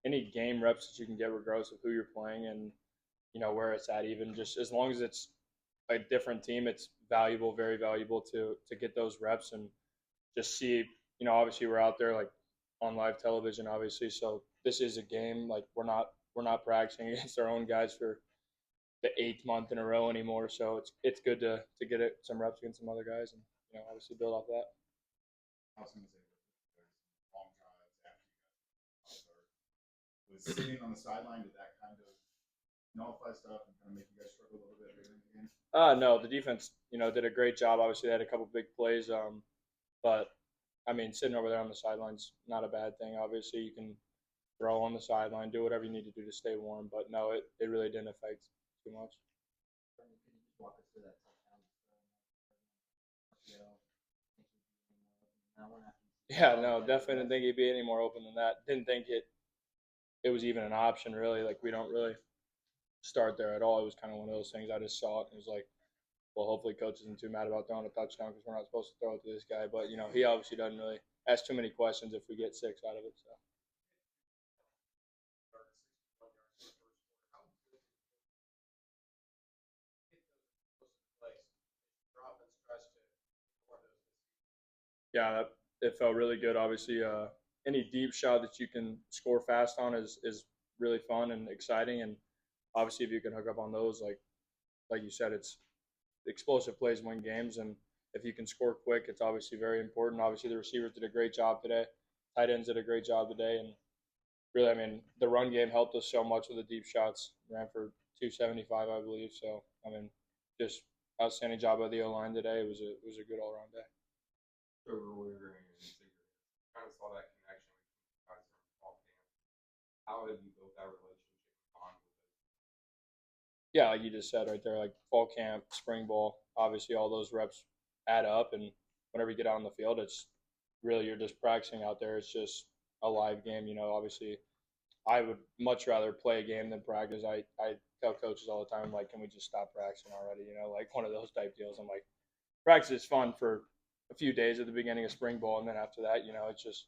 any game reps that you can get, regardless of who you're playing and where it's at. Even just as long as it's a different team, it's valuable, very valuable to get those reps and just see. Obviously we're out there like on live television, obviously. So this is a game. Like we're not practicing against our own guys for the eighth month in a row anymore. So it's good to get some reps against some other guys and obviously build off that. I was going to say, there's long drives after you guys start. Was sitting on the sideline, did that kind of nullify stuff and kind of make you guys struggle a little bit later in the game? No, the defense did a great job. Obviously, they had a couple big plays. But I mean, sitting over there on the sidelines not a bad thing. Obviously, you can throw on the sideline, do whatever you need to do to stay warm. But no, it really didn't affect too much. Can you just walk us through that touchdown? Yeah, no, definitely didn't think he'd be any more open than that. Didn't think it was even an option really. Like we don't really start there at all. It was kind of one of those things. I just saw it and was like, well, hopefully coach isn't too mad about throwing a touchdown because we're not supposed to throw it to this guy. But he obviously doesn't really ask too many questions if we get six out of it. So. Yeah, it felt really good. Obviously, any deep shot that you can score fast on is really fun and exciting. And obviously, if you can hook up on those, like you said, it's explosive plays win games. And if you can score quick, it's obviously very important. Obviously, the receivers did a great job today. Tight ends did a great job today. And really, I mean, the run game helped us so much with the deep shots. Ran for 275, I believe. So, I mean, just outstanding job by the O line today. It was a good all around day. Earlier and kind of saw that connection between you guys from fall camp. How have you built that relationship bond with it? Yeah, like you just said right there, like fall camp, spring ball, obviously all those reps add up, and whenever you get out on the field, it's really you're just practicing out there. It's just a live game, Obviously, I would much rather play a game than practice. I tell coaches all the time, like, can we just stop practicing already? Like one of those type deals. I'm like, practice is fun for a few days at the beginning of spring ball, and then after that, it just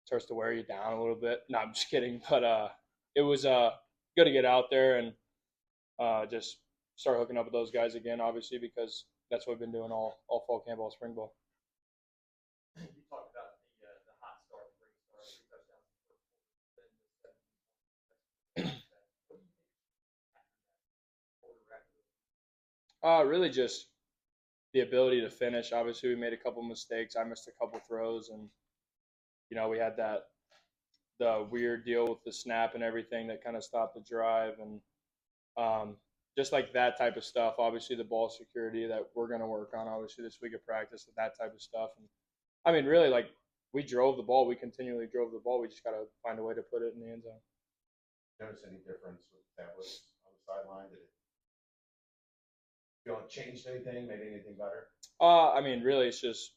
starts to wear you down a little bit. No, I'm just kidding, but it was good to get out there and just start hooking up with those guys again, obviously, because that's what we've been doing all fall camp, all spring ball. You talked about the hot start, the great start, 3 touchdowns in the first quarter, then the 17 points. What do you think after that quarter after? Really just the ability to finish. Obviously, we made a couple mistakes. I missed a couple throws, and we had the weird deal with the snap and everything that kind of stopped the drive, and just like that type of stuff. Obviously, the ball security that we're going to work on. Obviously, this week of practice with that type of stuff. And I mean, really, like we drove the ball. We continually drove the ball. We just got to find a way to put it in the end zone. Notice any difference with the tablets on the sideline? Did it feel like changed anything, made anything better? I mean, really, it's just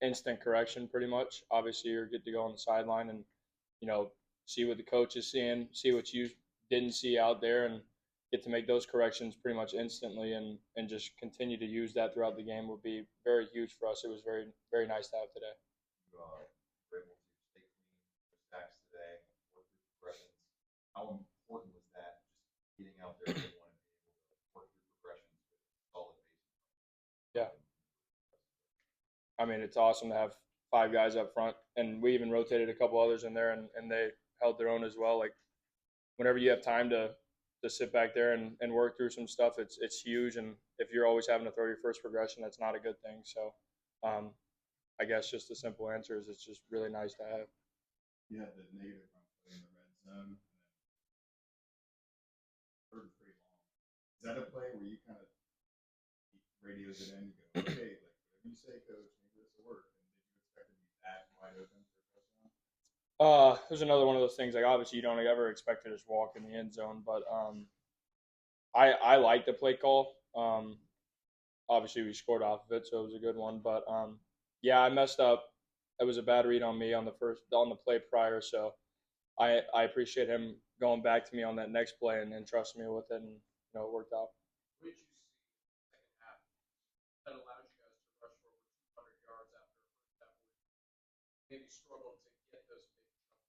instant correction, pretty much. Obviously, you're good to go on the sideline and see what the coach is seeing, see what you didn't see out there, and get to make those corrections pretty much instantly, and just continue to use that throughout the game would be very huge for us. It was very very nice to have today. You were able to stay clean for sacks today, work through progressions. How important was that? Just getting out there and wanting to be able to work through progressions with solid bases. Yeah, I mean, it's awesome to have five guys up front, and we even rotated a couple others in there, and they held their own as well. Like whenever you have time to sit back there and work through some stuff, it's huge. And if you're always having to throw your first progression, that's not a good thing. So, I guess just the simple answer is it's just really nice to have. You had the negative run play in the red zone, and then third and pretty long. Is that a play where you kind of radios it in and go, okay, like whatever you say, coach, maybe this will work? And did you expect it to be that wide open for a touchdown? There's another one of those things. Like obviously, you don't ever expect to just walk in the end zone, but I like the play call. Obviously, we scored off of it, so it was a good one. But yeah, I messed up. It was a bad read on me on the play prior. So I appreciate him going back to me on that next play and trusting me with it, and it worked out. What did you see in the second half that allowed you guys to rush for over 200 yards after a first half where maybe struggled to get those big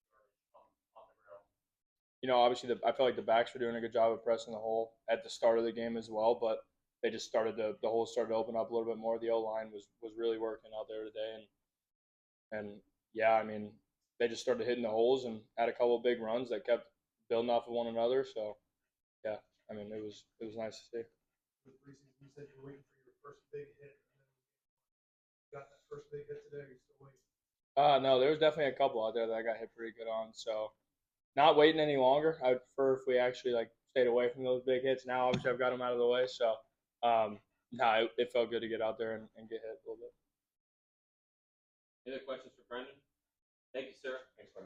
chunk yardage on the ground? obviously I felt like the backs were doing a good job of pressing the hole at the start of the game as well, but they just started the hole started to open up a little bit more. The O line was really working out there today, and yeah, I mean they just started hitting the holes and had a couple of big runs that kept building off of one another. So yeah, I mean it was nice to see. With preseason, you said you were waiting for your first big hit, and then you got that first big hit today. You're still waiting. No, there was definitely a couple out there that I got hit pretty good on. So not waiting any longer. I would prefer if we actually like stayed away from those big hits. Now obviously I've got them out of the way, so no, it felt good to get out there and get hit a little bit. Any other questions for Brendan? Thank you, sir. Thanks, buddy.